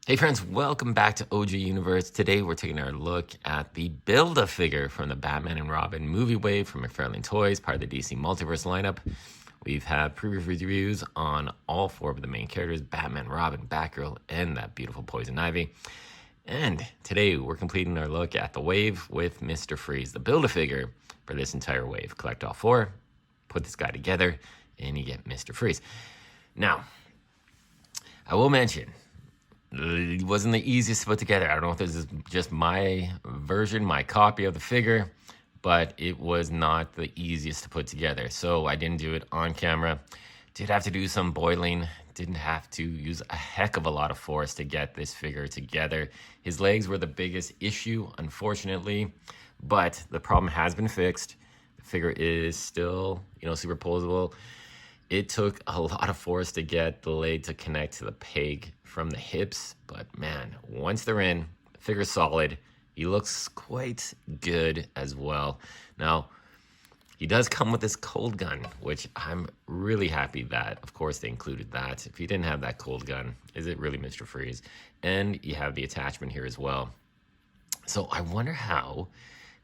Hey friends, welcome back to OG Universe. Today we're taking our look at the Build-A-Figure from the Batman and Robin movie wave from Mcfarlane Toys, part of the DC Multiverse lineup. We've had previous reviews on all four of the main characters, Batman, Robin, Batgirl, and that beautiful Poison Ivy. And today we're completing our look at the wave with Mr. Freeze, the Build-A-Figure for this entire wave. Collect all four, put this guy together, and you get Mr. Freeze. Now, I will mention, it wasn't the easiest to put together. I don't know if this is just my version, my copy of the figure, but it was not the easiest to put together. So I didn't do it on camera. Did have to do some boiling. Didn't have to use a heck of a lot of force to get this figure together. His legs were the biggest issue, unfortunately, but the problem has been fixed. The figure is still, super posable. It took a lot of force to get the leg to connect to the peg from the hips, but man, once they're in, the figure's solid. He looks quite good as well. Now, he does come with this cold gun, which I'm really happy that, of course, they included that. If he didn't have that cold gun, is it really Mr. Freeze? And you have the attachment here as well. So I wonder how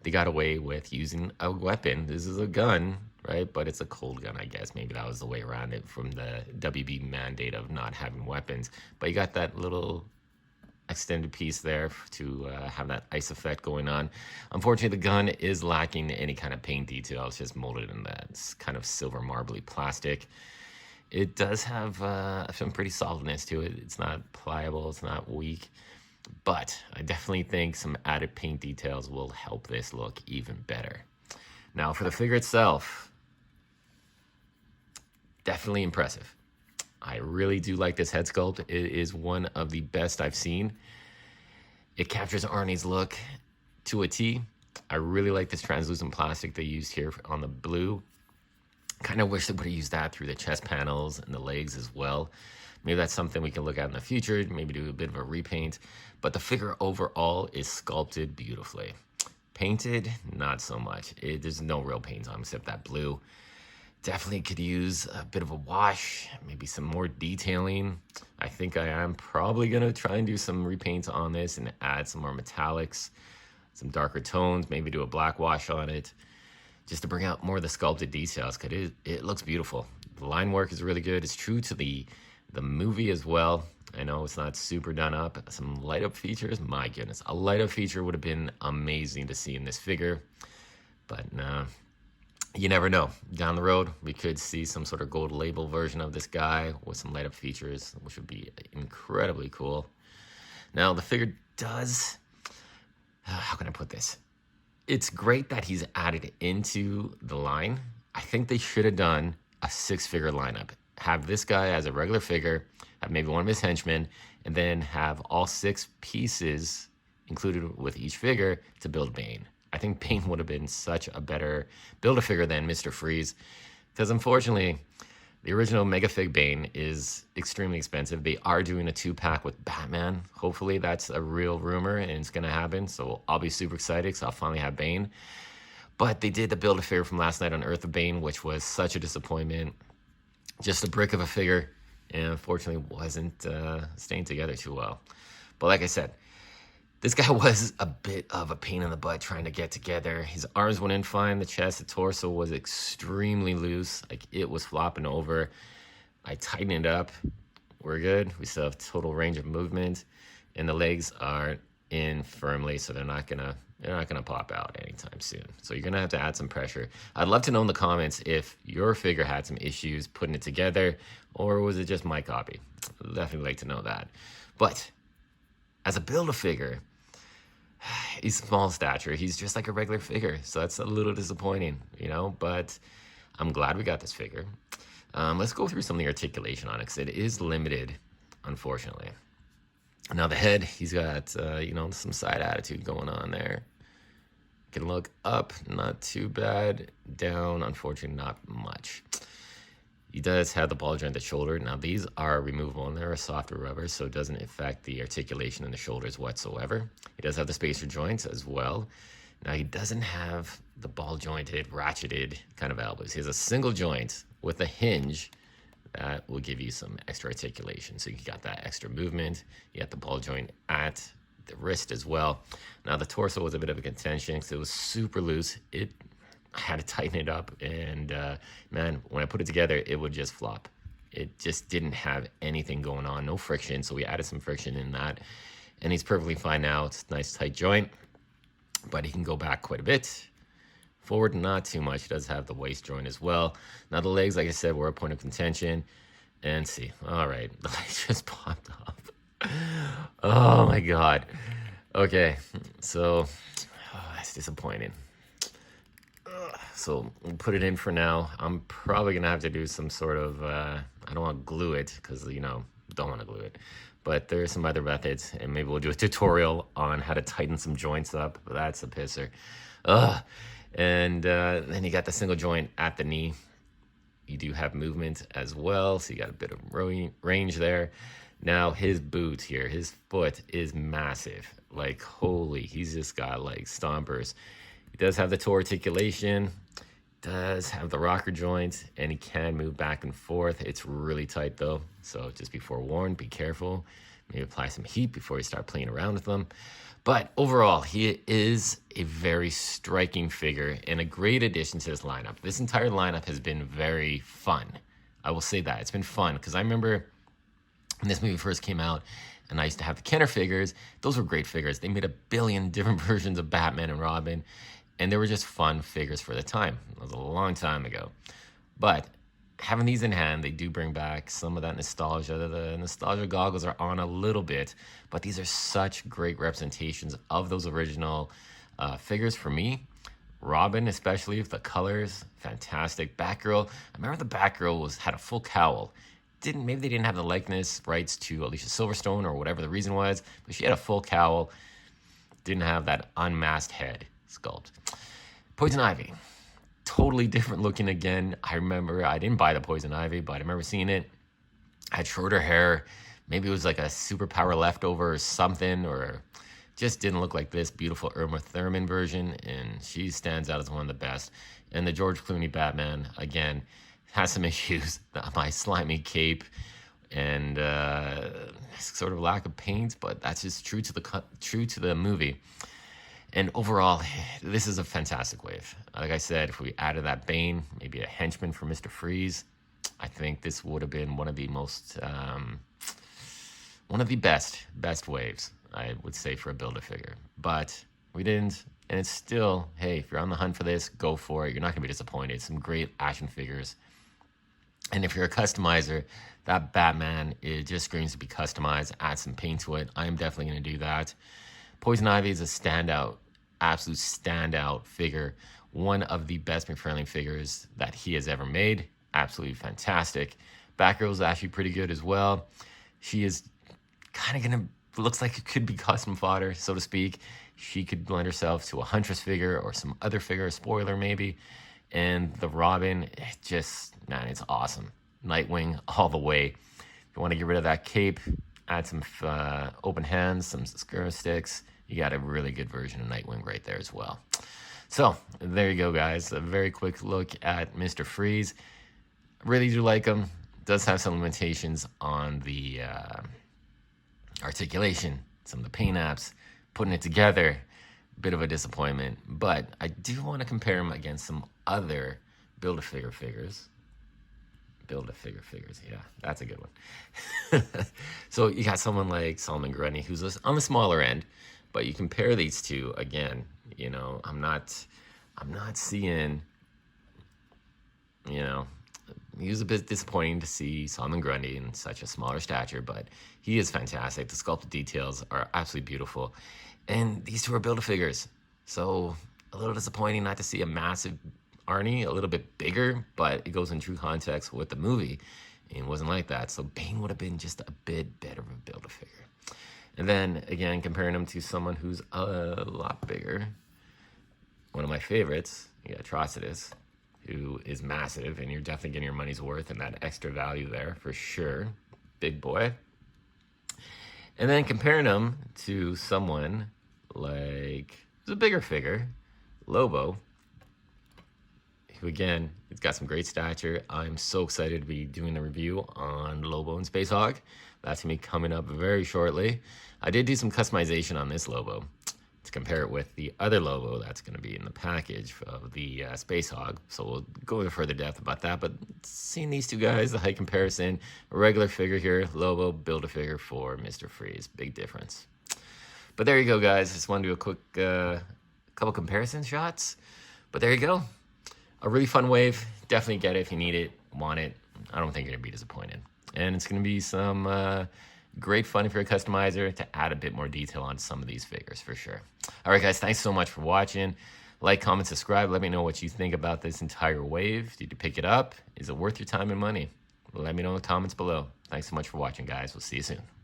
they got away with using a weapon. This is a gun, right? But it's a cold gun, I guess. Maybe that was the way around it from the WB mandate of not having weapons. But you got that little extended piece there to have that ice effect going on. Unfortunately, the gun is lacking any kind of paint detail. It's just molded in that kind of silver marbly plastic. It does have some pretty solidness to it. It's not pliable. It's not weak. But I definitely think some added paint details will help this look even better. Now, for the figure itself, definitely impressive. I really do like this head sculpt. It is one of the best I've seen. It captures Arnie's look to a T. I really like this translucent plastic they used here on the blue. Kind of wish they would have used that through the chest panels and the legs as well. Maybe that's something we can look at in the future, maybe do a bit of a repaint. But the figure overall is sculpted beautifully. Painted, not so much. There's no real paint on except that blue. Definitely could use a bit of a wash, maybe some more detailing. I think I am probably going to try and do some repaints on this and add some more metallics, some darker tones, maybe do a black wash on it, just to bring out more of the sculpted details, because it looks beautiful. The line work is really good. It's true to the movie as well. I know it's not super done up. Some light up features, my goodness. A light up feature would have been amazing to see in this figure, but nah. You never know. Down the road, we could see some sort of gold label version of this guy with some light up features, which would be incredibly cool. Now, the figure does, how can I put this? It's great that he's added into the line. I think they should have done a 6-figure lineup. Have this guy as a regular figure, have maybe one of his henchmen, and then have all 6 pieces included with each figure to build Bane. I think Bane would have been such a better Build-A-Figure than Mr. Freeze, because unfortunately, the original Megafig Bane is extremely expensive. They are doing a 2-pack with Batman. Hopefully that's a real rumor and it's going to happen, so I'll be super excited because I'll finally have Bane. But they did the Build-A-Figure from last night on Earth of Bane, which was such a disappointment. Just a brick of a figure, and unfortunately wasn't staying together too well. But like I said, this guy was a bit of a pain in the butt trying to get together. His arms went in fine. The chest, the torso was extremely loose. Like, it was flopping over. I tightened it up. We're good. We still have total range of movement. And the legs are in firmly, so they're not gonna pop out anytime soon. So you're gonna have to add some pressure. I'd love to know in the comments if your figure had some issues putting it together, or was it just my copy? I'd definitely like to know that. But as a Build-A-Figure, he's small stature. He's just like a regular figure. So that's a little disappointing, but I'm glad we got this figure. Let's go through some of the articulation on it, because it is limited, unfortunately. Now the head, he's got, some side attitude going on there. Can look up, not too bad. Down, unfortunately, not much. He does have the ball jointed shoulder. Now, these are removable, and they're a softer rubber, so it doesn't affect the articulation in the shoulders whatsoever. He does have the spacer joints as well. Now, he doesn't have the ball jointed, ratcheted kind of elbows. He has a single joint with a hinge that will give you some extra articulation. So you got that extra movement. You got the ball joint at the wrist as well. Now the torso was a bit of a contention because it was super loose. I had to tighten it up, and man, when I put it together, it would just flop. It just didn't have anything going on, no friction. So we added some friction in that, and he's perfectly fine now. It's a nice tight joint, but he can go back quite a bit. Forward, not too much. He does have the waist joint as well. Now the legs, like I said, were a point of contention. And see, all right, the legs just popped off. Oh my God. Okay, so that's disappointing. So we'll put it in for now. I'm probably gonna have to do some sort of, I don't want to glue it because, don't want to glue it. But there are some other methods, and maybe we'll do a tutorial on how to tighten some joints up. But that's a pisser. And then you got the single joint at the knee. You do have movement as well, so you got a bit of range there. Now his boot here, his foot is massive. Like, holy, he's just got like stompers. He does have the toe articulation, does have the rocker joint, and he can move back and forth. It's really tight though, so just be forewarned, be careful. Maybe apply some heat before you start playing around with them. But overall, he is a very striking figure and a great addition to this lineup. This entire lineup has been very fun. I will say that. It's been fun because I remember when this movie first came out and I used to have the Kenner figures. Those were great figures. They made a billion different versions of Batman and Robin, and they were just fun figures for the time. That was a long time ago. But having these in hand, they do bring back some of that nostalgia. The nostalgia goggles are on a little bit, but these are such great representations of those original figures for me. Robin, especially with the colors, fantastic. Batgirl, I remember the Batgirl had a full cowl. Maybe they didn't have the likeness rights to Alicia Silverstone or whatever the reason was, but she had a full cowl, didn't have that unmasked head sculpt. Poison Ivy, totally different looking again. I remember I didn't buy the Poison Ivy, but I remember seeing it. Had shorter hair. Maybe it was like a superpower leftover or something, or just didn't look like this beautiful Irma Thurman version, and she stands out as one of the best. And the George Clooney Batman, again, has some issues. My slimy cape and sort of lack of paint, but that's just true to the movie. And overall, this is a fantastic wave. Like I said, if we added that Bane, maybe a henchman for Mr. Freeze, I think this would have been one of the best waves, I would say, for a Build-A-Figure. But we didn't, and it's still, hey, if you're on the hunt for this, go for it. You're not going to be disappointed. Some great action figures. And if you're a customizer, that Batman, it just screams to be customized. Add some paint to it. I am definitely going to do that. Poison Ivy is a standout, absolute standout figure. One of the best Mcfarlane figures that he has ever made. Absolutely fantastic. Batgirl is actually pretty good as well. She is kind of looks like it could be custom fodder, so to speak. She could lend herself to a Huntress figure or some other figure, a spoiler maybe. And the Robin, man, it's awesome. Nightwing all the way. If you want to get rid of that cape, add some open hands, some screw sticks, you got a really good version of Nightwing right there as well. So there you go, guys. A very quick look at Mr. Freeze. I really do like him. Does have some limitations on the articulation, some of the paint apps, putting it together. Bit of a disappointment, but I do want to compare him against some other Build-A-Figure figures. Build-A-Figure figures, yeah, that's a good one. So you got someone like Solomon Grundy, who's on the smaller end, but you compare these two again. I'm not seeing. He was a bit disappointing to see Solomon Grundy in such a smaller stature, but he is fantastic. The sculpted details are absolutely beautiful. And these two are Build-A-Figures. So a little disappointing not to see a massive Arnie, a little bit bigger, but it goes in true context with the movie. And it wasn't like that. So Bane would have been just a bit better of a Build-A-Figure. And then, again, comparing him to someone who's a lot bigger. One of my favorites, you got Atrocitus, who is massive, and you're definitely getting your money's worth and that extra value there for sure. Big boy. And then comparing him to someone like, who's a bigger figure, Lobo, who again, it's got some great stature. I'm so excited to be doing the review on Lobo and Space Hog. That's gonna be coming up very shortly. I did do some customization on this Lobo to compare it with the other Lobo that's going to be in the package of the Space Hog. So we'll go into further depth about that. But seeing these two guys, the height comparison, a regular figure here, Lobo, build a figure for Mr. Freeze. Big difference. But there you go, guys. Just want to do a quick couple comparison shots. But there you go. A really fun wave. Definitely get it if you need it, want it. I don't think you're going to be disappointed. And it's going to be some great fun if you're a customizer to add a bit more detail on some of these figures for sure. All right, guys, thanks so much for watching. Like, comment, subscribe. Let me know what you think about this entire wave. Did you pick it up? Is it worth your time and money? Let me know in the comments below. Thanks so much for watching, guys. We'll see you soon.